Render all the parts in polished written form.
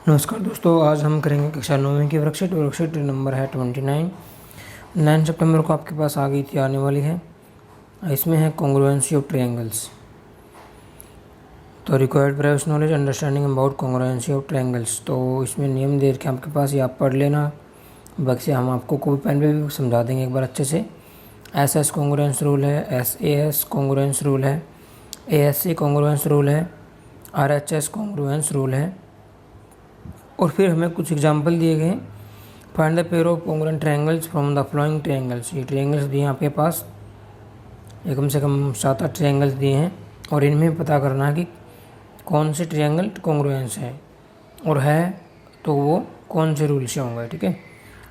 नमस्कार दोस्तों, आज हम करेंगे कक्षा 9वीं की वर्कशीट नंबर है 29। 9 सितंबर को आपके पास आ गई थी, आने वाली है। इसमें है कॉन्ग्रुएंसी ऑफ ट्रायंगल्स। तो required private knowledge understanding about congruency of triangles. तो इसमें नियम दे रखे आपके पास, ये आप पढ़ लेना। बाकी हम आपको कॉपी पेन पे भी समझा देंगे एक बार अच्छे से। एस कॉन्ग्रुएंस रूल है, SAS कॉन्ग्रुएंस रूल है, ASC कॉन्ग्रुएंस रूल है, RHS कॉन्ग्रुएंस रूल है। और फिर हमें कुछ एग्जाम्पल दिए गए। Find the pair of congruent triangles from the following triangles. ये ट्रायंगल्स दिए हैं आपके पास, ये कम से कम 7-8 ट्रायंगल्स दिए हैं, और इनमें पता करना है कि कौन से ट्रायंगल कॉन्ग्रुएंस है, और है तो वो कौन से रूल से होंगे। ठीक है,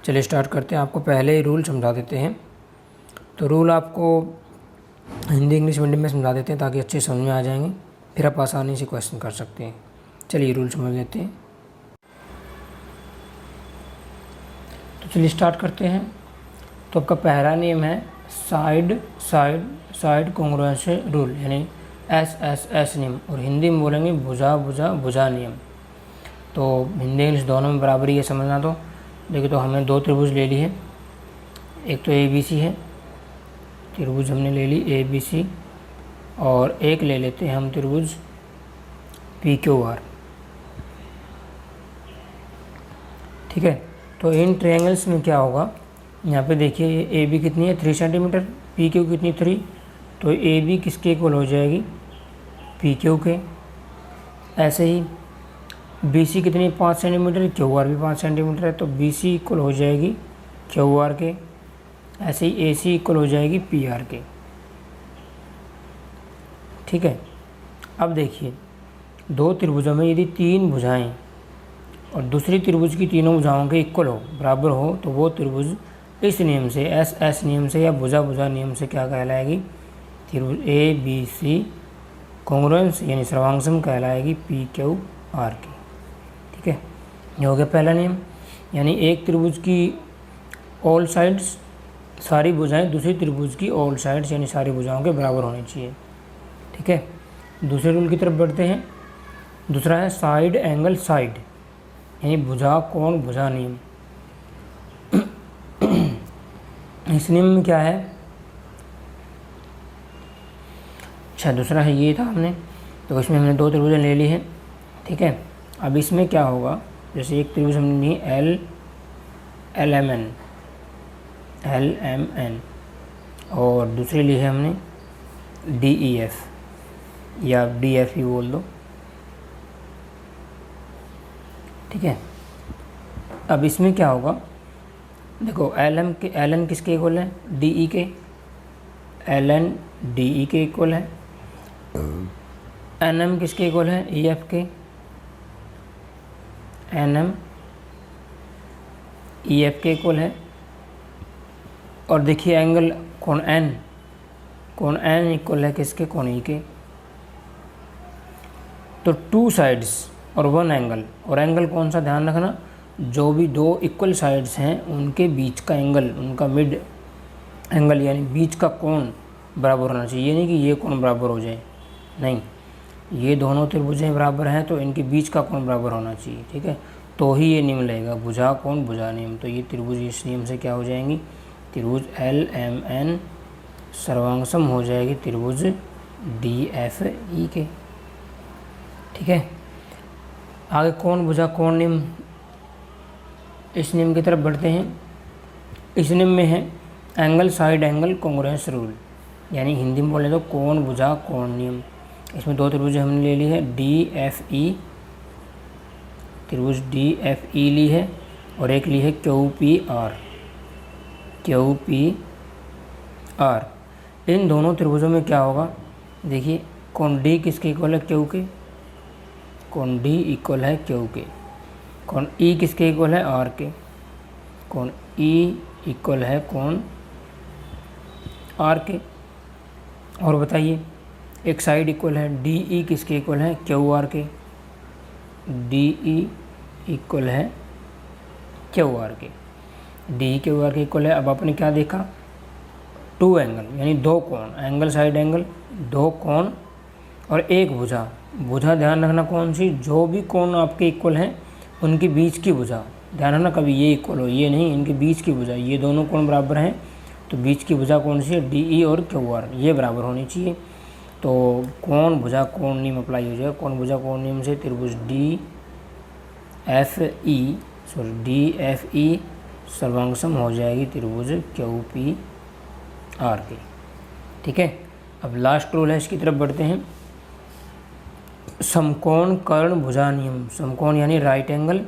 चलिए स्टार्ट करते हैं। आपको पहले ही रूल समझा देते हैं। तो रूल आपको हिंदी इंग्लिश मीडियम में समझा देते हैं ताकि अच्छे समझ में आ जाएंगे, फिर आप आसानी से क्वेश्चन कर सकते हैं। चलिए रूल समझ लेते हैं। तो चलिए स्टार्ट करते हैं। तो आपका पहला नियम है साइड कॉन्ग्रुएंस रूल, यानी SSS नियम, और हिंदी में बोलेंगे भुजा नियम। तो हिंदी इंग्लिश दोनों में बराबरी है, समझना। तो देखिए, तो हमने 2 त्रिभुज ले ली है। एक तो ABC है, त्रिभुज हमने ले ली ABC, और एक ले लेते हैं हम त्रिभुज PQR। ठीक है, तो इन ट्रायंगल्स में क्या होगा, यहाँ पे देखिए ये AB कितनी है 3 सेंटीमीटर, PQ कितनी 3, तो AB किसके इक्वल हो जाएगी, PQ के। ऐसे ही BC कितनी 5 सेंटीमीटर, QR भी 5 सेंटीमीटर है, तो BC इक्वल हो जाएगी QR के। ऐसे ही AC इक्वल हो जाएगी PR के। ठीक है, अब देखिए 2 त्रिभुजों में यदि 3 भुजाएं और दूसरी त्रिभुज की तीनों भुजाओं के इक्वल हो, बराबर हो, तो वो त्रिभुज इस नियम से, SS नियम से या भुजा नियम से क्या कहलाएगी, त्रिभुज ABC कॉन्ग्रुएंस यानी सर्वांगसम कहलाएगी PQR की। ठीक है, ये हो गया पहला नियम। यानी एक त्रिभुज की ऑल साइड्स, सारी भुजाएं दूसरी त्रिभुज की ऑल साइड्स यानी सारी भुजाओं के बराबर होनी चाहिए। ठीक है, दूसरे रूल की तरफ बढ़ते हैं। दूसरा है साइड एंगल साइड, यानी भुजा कोण भुजा नियम। इस नियम में क्या है, अच्छा दूसरा है ये था हमने, तो इसमें हमने 2 त्रिभुजें ले ली है। ठीक है, अब इसमें क्या होगा, जैसे एक त्रिभुज हमने ली LMN, और दूसरी ली है हमने DEF या DF ही बोल दो। ठीक है, अब इसमें क्या होगा, देखो LN किसके इक्वल है, DE के। LN DE के इक्वल है। NM किसके इक्वल है, EF के। NM EF के इक्वल है। और देखिए एंगल कोण N इक्वल है किसके, कोण E के। तो 2 साइड्स और 1 एंगल, और एंगल कौन सा ध्यान रखना, जो भी 2 इक्वल साइड्स हैं उनके बीच का एंगल, उनका मिड एंगल यानी बीच का कोण बराबर होना चाहिए। ये नहीं कि ये कोण बराबर हो जाए, नहीं, ये दोनों त्रिभुजें बराबर हैं तो इनके बीच का कोण बराबर होना चाहिए। ठीक है, तो ही ये नियम लगेगा भुजा कोण भुजा नियम। तो ये त्रिभुज इस नियम से क्या हो जाएंगी, त्रिभुज LMN सर्वांगसम हो जाएगी त्रिभुज DFE के। ठीक है, आगे कोण भुजा कोण नियम, इस नियम की तरफ बढ़ते हैं। इस नियम में है angle side angle congruence rule, यानी हिंदी में बोले तो कोण भुजा कोण नियम। इसमें 2 त्रिभुज हमने ले ली है DFE, त्रिभुज DFE ली है, और एक ली है QPR। इन दोनों त्रिभुजों में क्या होगा, देखिए कोण D किसके इक्वल है, Q के। कोण D इक्वल है Q के। कोण E किसके इक्वल है, R के। कोण E इक्वल है कोण R के। और बताइए, एक साइड इक्वल है DE किसके इक्वल है, QR के। DE इक्वल है QR के। DE QR के इक्वल है। अब आपने क्या देखा, 2 एंगल यानी 2 कोण, एंगल साइड एंगल, 2 कोण और एक भुजा। भुजा ध्यान रखना कौन सी, जो भी कोण आपके इक्वल हैं उनके बीच की भुजा, ध्यान रखना कभी ये इक्वल हो, ये नहीं, इनके बीच की भुजा, ये दोनों कोण बराबर हैं तो बीच की भुजा कौन सी है, डी ई और क्यू आर, ये बराबर होनी चाहिए। तो कोण भुजा कोण नियम अप्लाई हो जाएगा। कोण भुजा कोण नियम से त्रिभुज डी एफ ई सर्वांगसम हो जाएगी त्रिभुज क्यू पी आर के। ठीक है, अब लास्ट रूल है, इसकी तरफ बढ़ते हैं। समकोण कर्ण भुजा नियम। समकोण यानी राइट एंगल,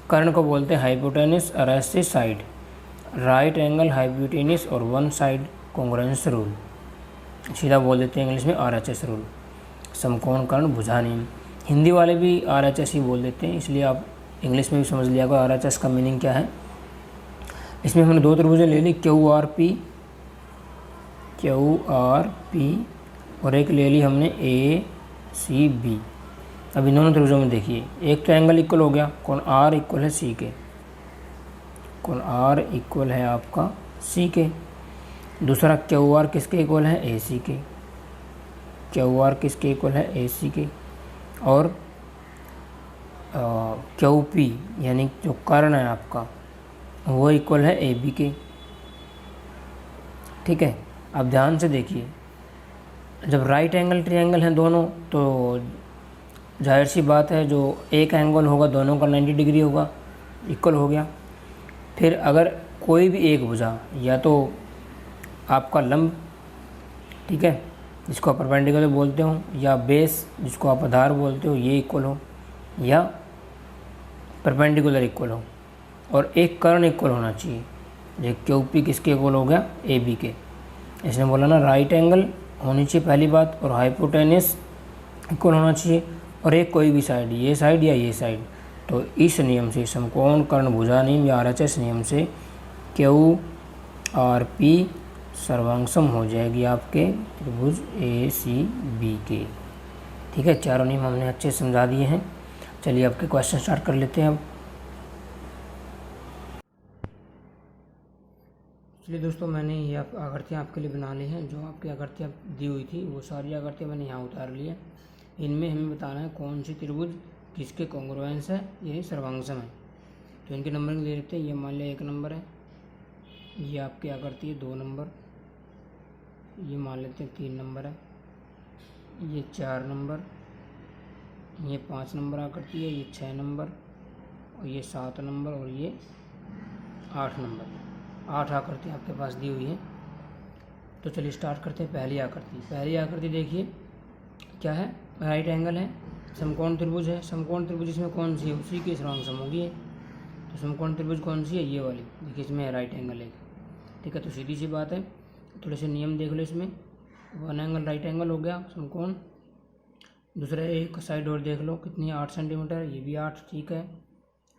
कर्ण को बोलते हैं हाइपोटेनस और से साइड, राइट एंगल हाइपोटेनस और वन साइड कॉन्ग्रुएंस रूल, सीधा बोल देते हैं इंग्लिश में RHS रूल। समकोण कर्ण भुजा नियम, हिंदी वाले भी RHS ही बोल देते हैं, इसलिए आप इंग्लिश में भी समझ लिया होगा RHS का मीनिंग क्या है। इसमें हमने दो त्रिभुजें ले ली, QRP और एक ले ली हमने ACB। अब इन दोनों त्रिभुजों में देखिए, एक तो एंगल इक्वल हो गया, कोण R इक्वल है C के, कोण R इक्वल है आपका C के। दूसरा QR किसके इक्वल है, AC के, QR किसके इक्वल है, AC के। और QP यानी जो कर्ण है आपका वो इक्वल है AB के। ठीक है, अब ध्यान से देखिए, जब राइट एंगल ट्रायंगल हैं दोनों तो जाहिर सी बात है जो एक एंगल होगा दोनों का 90 डिग्री होगा, इक्वल हो गया। फिर अगर कोई भी एक भुजा या तो आपका लंब, ठीक है, जिसको आप परपेंडिकुलर बोलते हो, या बेस जिसको आप आधार बोलते हो, ये इक्वल हो, या परपेंडिकुलर इक्वल हो, और एक कर्ण इक्वल होना चाहिए। ये QP किसके इक्वल हो गया, AB के। इसने बोला ना राइट एंगल होनी चाहिए पहली बात, और हाइपोटेनस इक्वल होना चाहिए, और एक कोई भी साइड, ये साइड या ये साइड। तो इस नियम से, समकोण कर्ण भुजा नियम या RHS नियम से QRP सर्वांगसम हो जाएगी आपके त्रिभुज ACB के। ठीक है, चारों नियम हमने अच्छे से समझा दिए हैं। चलिए आपके क्वेश्चन स्टार्ट कर लेते हैं अब। चलिए दोस्तों, मैंने ये आकृतियाँ आपके लिए बना ली हैं। जो आपकी आकृतियाँ दी हुई थी वो सारी आकृतियाँ मैंने यहाँ उतार ली है। इनमें हमें बताना है कौन सी त्रिभुज किसके कॉन्ग्रुएंस है, यही सर्वांगसम है। तो इनके नंबरिंग ले लेते हैं। ये मान लिया 1 नंबर है, ये आपकी आकृति है 2 नंबर, ये मान लेते हैं 3 नंबर है, ये 4 नंबर, ये 5 नंबर आकृति है, ये 6 नंबर, और ये 7 नंबर, और ये 8 नंबर। 8 आकृति आपके पास दी हुई है। तो चलिए स्टार्ट करते हैं। पहली आकृति देखिए क्या है, राइट एंगल है, समकोण त्रिभुज है। समकोण त्रिभुज इसमें कौन सी है, उसी की सर्वांगसम होगी है। तो समकोण त्रिभुज कौन सी है, ये वाली, देखिए इसमें राइट एंगल है। ठीक है, तो सीधी सी बात है, थोड़े से नियम देख लो इसमें। 1 एंगल राइट एंगल हो गया समकोण। दूसरा एक साइड और देख लो कितनी है, 8 सेंटीमीटर, ये भी 8, ठीक है।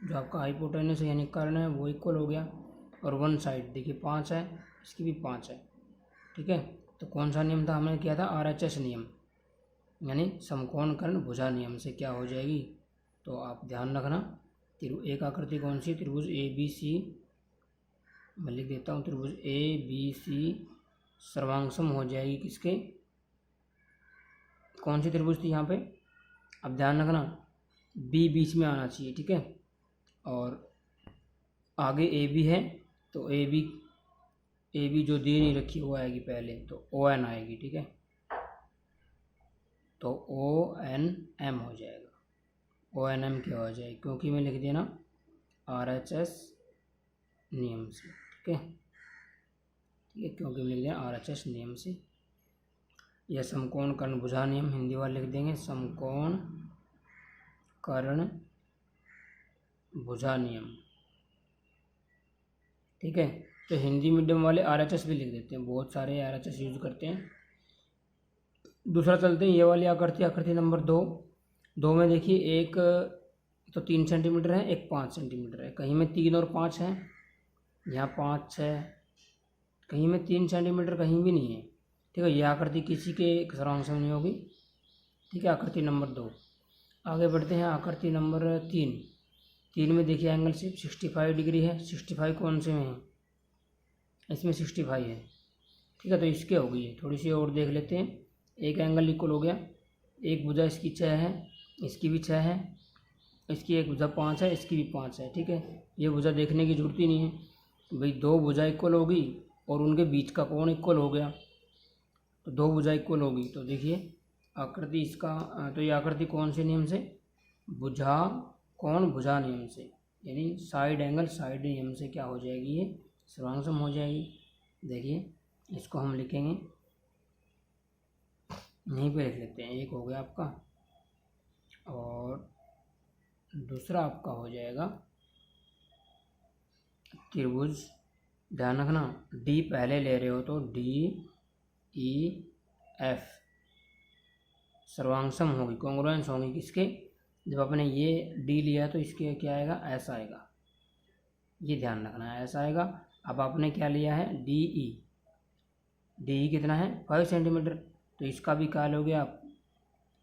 जो आपका हाइपोटेनस है यानी कर्ण है वो इक्वल हो गया। और वन साइड देखिए 5 है, इसकी भी 5 है। ठीक है, तो कौन सा नियम था, हमने किया था RHS नियम, यानी समकोण कर्ण भुजा नियम से क्या हो जाएगी। तो आप ध्यान रखना, एक आकृति कौन सी, त्रिभुज ABC, मैं लिख देता हूँ, त्रिभुज ABC सर्वांगसम हो जाएगी किसके, कौन सी त्रिभुज थी यहाँ पे, अब ध्यान रखना B बीच में आना चाहिए। ठीक है, और आगे AB है तो AB जो दे नहीं रखी वो आएगी पहले, तो ON आएगी। ठीक है, तो ONM हो जाएगा, ONM क्या हो जाएगा, क्योंकि मैं लिख देना RHS नियम से। ठीक है, क्योंकि मैं लिख देना RHS नियम से। यह समकोण कर्ण भुजा नियम हिंदी वाले लिख देंगे, समकोण कर्ण भुजा नियम। ठीक है, तो हिंदी मीडियम वाले RHS भी लिख देते हैं, बहुत सारे RHS यूज करते हैं। दूसरा चलते हैं, ये वाली आकृति नंबर 2 में देखिए, एक तो 3 सेंटीमीटर है, एक 5 सेंटीमीटर है, कहीं में 3 और 5 है, यहाँ 5 है, कहीं में 3 सेंटीमीटर कहीं भी नहीं है। ठीक है, यह आकृति किसी के सर्वांगसम नहीं होगी। ठीक है, आकृति नंबर 2। आगे बढ़ते हैं, आकृति नंबर 3 में देखिए एंगल सिर्फ 65 डिग्री है। 65 कौन से में है, इसमें 65 है। ठीक है, तो इसके हो गई है, थोड़ी सी और देख लेते हैं। एक एंगल इक्वल हो गया, एक भुजा इसकी 6 है, इसकी भी 6 है, इसकी एक भुजा 5 है, इसकी भी 5 है, ठीक है। ये भुजा देखने की जरूरत ही नहीं है भाई, दो भुजा इक्वल होगी और उनके बीच का कोण इक्वल हो गया, तो दो भुजा इक्वल होगी। तो देखिए आकृति इसका, तो ये आकृति कौन से नियम से, भुजा कोण भुजा नियम से, यानी साइड एंगल साइड नियम से क्या हो जाएगी, ये सर्वांग हो जाएगी। देखिए इसको हम लिखेंगे, यहीं पे लिख लेते हैं। एक हो गया आपका, और दूसरा आपका हो जाएगा त्रिभुज। ध्यान रखना डी पहले ले रहे हो तो डी ई एफ सर्वांग होगी, कॉन्ग्रुएंस होंगी किसके, जब आपने ये डी लिया तो इसके क्या आएगा, ऐसा आएगा, ये ध्यान रखना है, ऐसा आएगा। अब आपने क्या लिया है, डी ई कितना है 5 सेंटीमीटर, तो इसका भी क्या लोगे आप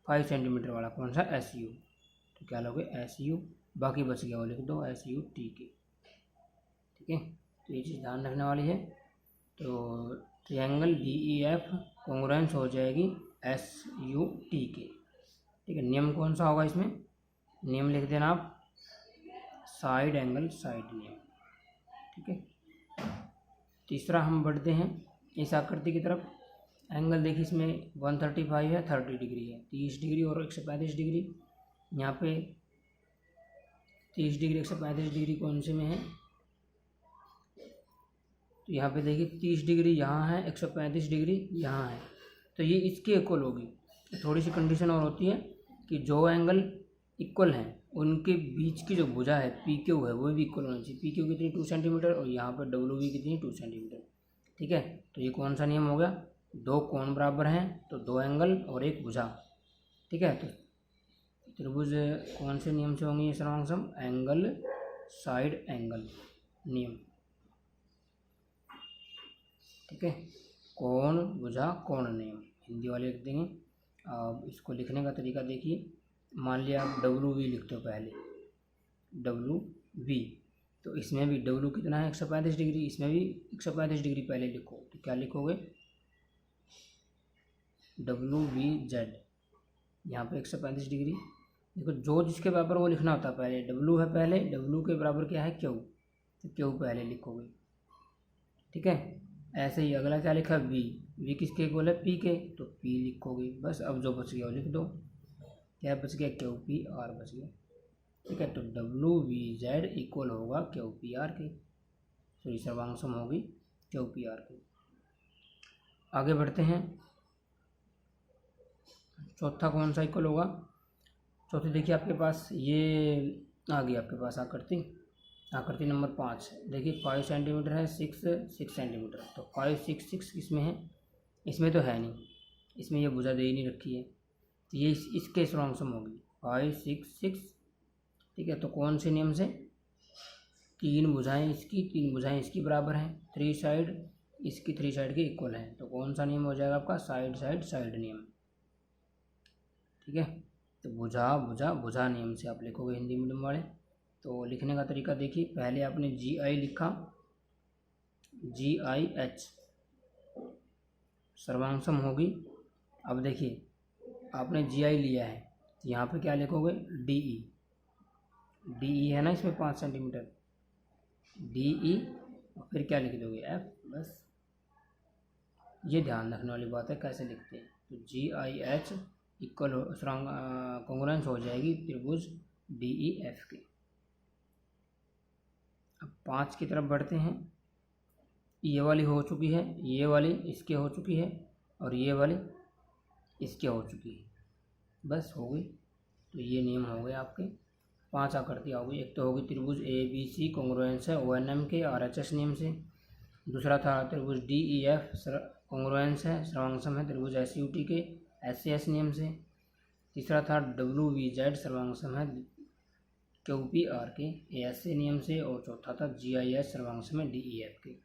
5 सेंटीमीटर वाला, कौन सा, एस यू, तो क्या लोगे एस यू, बाकी बच गया वो लिख दो एस यू टी के, ठीक है। तो ये चीज़ ध्यान रखने वाली है। तो triangle D E F congruence हो जाएगी एस यू टी के, ठीक है। नियम कौन सा होगा इसमें, नियम लिख देना आप, साइड एंगल साइड नियम, ठीक है। तीसरा हम बढ़ते हैं इस आकृति की तरफ। एंगल देखिए इसमें 135 है, 30 डिग्री है, 30 डिग्री और 135 डिग्री। यहाँ पे 30 डिग्री 135 डिग्री कौन से में है, तो यहाँ पे देखिए 30 डिग्री यहाँ है, 135 डिग्री यहाँ है, तो ये इसके इक्वल होगी। थोड़ी सी कंडीशन और होती है कि जो एंगल इक्वल हैं उनके बीच की जो भुजा है पी क्यू है वो भी इक्वल होनी चाहिए। पी क्यू कितनी 2 सेंटीमीटर और यहाँ पर डब्ल्यू भी कितनी 2 सेंटीमीटर, ठीक है। तो ये कौन सा नियम हो गया, दो कोण बराबर हैं तो दो एंगल और एक भुजा, ठीक है। तो त्रिभुज कौन से नियम से होंगे ये सर्वांग, एंगल साइड एंगल नियम, ठीक है। कोण भुजा कोण नियम हिंदी वाले लिख देंगे। अब इसको लिखने का तरीका देखिए, मान लिया आप डब्लू वी लिखते हो पहले, डब्लू वी, तो इसमें भी डब्लू कितना है 135 डिग्री, इसमें भी 135 डिग्री पहले लिखो, तो क्या लिखोगे डब्लू वी जेड, यहाँ पे 135 डिग्री। देखो जो जिसके बराबर वो लिखना होता है पहले, डब्लू है पहले, डब्लू के बराबर क्या है क्यू, तो क्यू पहले लिखोगे, ठीक है। ऐसे ही अगला क्या लिखा वी, वी किसके इक्वल है पी के, तो पी लिखोगे बस। अब जो बच गया वो लिख दो, क्या बच गया क्यू पी आर बच गया, ठीक है। तो डब्लू वी जेड इक्वल होगा क्यू पी आर के, तो ये सर्वांग होगी क्यू पी आर के। आगे बढ़ते हैं, चौथा कौन सा इक्वल होगा, चौथी देखिए आपके पास ये आ गई आपके पास आकृति नंबर 5, देखिए 5 सेंटीमीटर है, 6 सेंटीमीटर, तो 5 6 6 किसमें है, इसमें तो है नहीं, इसमें ये भुजा दे ही नहीं रखी है, तो ये इसके सर्वांग होगी 5 6 6, ठीक है। तो कौन से नियम से, तीन भुजाएं इसकी बराबर हैं, 3 साइड इसकी 3 साइड के इक्वल हैं, तो कौन सा नियम हो जाएगा आपका, साइड साइड साइड नियम, ठीक है। तो भुजा नियम से आप लिखोगे हिंदी मीडियम वाले। तो लिखने का तरीका देखिए, पहले आपने जी आई लिखा, जी आई एच सर्वांग होगी। अब देखिए आपने जी आई लिया है, तो यहाँ पे क्या लिखोगे डी ई है ना इसमें 5 सेंटीमीटर, डी ई और फिर क्या लिख दोगे एफ, बस। ये ध्यान रखने वाली बात है कैसे लिखते हैं। तो जी आई एच इक्वल कॉन्ग्रुएंस हो जाएगी त्रिभुज डी ई एफ के। अब 5 की तरफ बढ़ते हैं, ये वाली हो चुकी है, ये वाली इसके हो चुकी है और ये वाली इसके हो चुकी है, बस हो गई। तो ये नियम हो गए आपके, 5 आकृतियाँ हो गई। एक तो होगी त्रिभुज ए बी सी कॉन्ग्रुएंस है ओ एन एम के आर एच एस नियम से, दूसरा था त्रिभुज डी ई एफ कॉन्ग्रुएंस है सर्वांग है त्रिभुज एस यू टी के एस सी एस नियम से, तीसरा था डब्ल्यू वी जेड सर्वांग है क्यू पी आर के ए एस सी नियम से, और चौथा था जी आई एस सर्वांग है डी ई एफ के।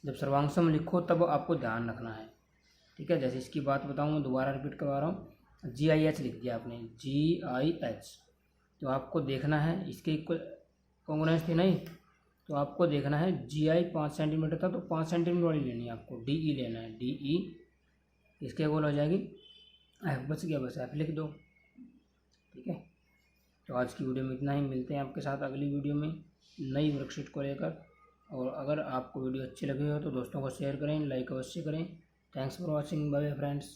जब सर्वांग लिखो तब आपको ध्यान रखना है, ठीक है। जैसे इसकी बात बताऊँ, दोबारा रिपीट करवा रहा हूँ, जी आई एच लिख दिया आपने, जी आई एच, तो आपको देखना है इसके इक्वल कॉन्ग्रुएंस थी नहीं, तो आपको देखना है जी आई 5 सेंटीमीटर था तो 5 सेंटीमीटर वाली लेनी है आपको, डी ई लेना है, डी ई इसके इक्वल हो जाएगी एफ, बच गया बस एफ लिख दो, ठीक है। तो तो आज की वीडियो में इतना ही, मिलते हैं आपके साथ अगली वीडियो में नई वर्कशीट को लेकर। और अगर आपको वीडियो अच्छी लगी हो तो दोस्तों को शेयर करें, लाइक अवश्य करें। Thanks for watching, bye friends.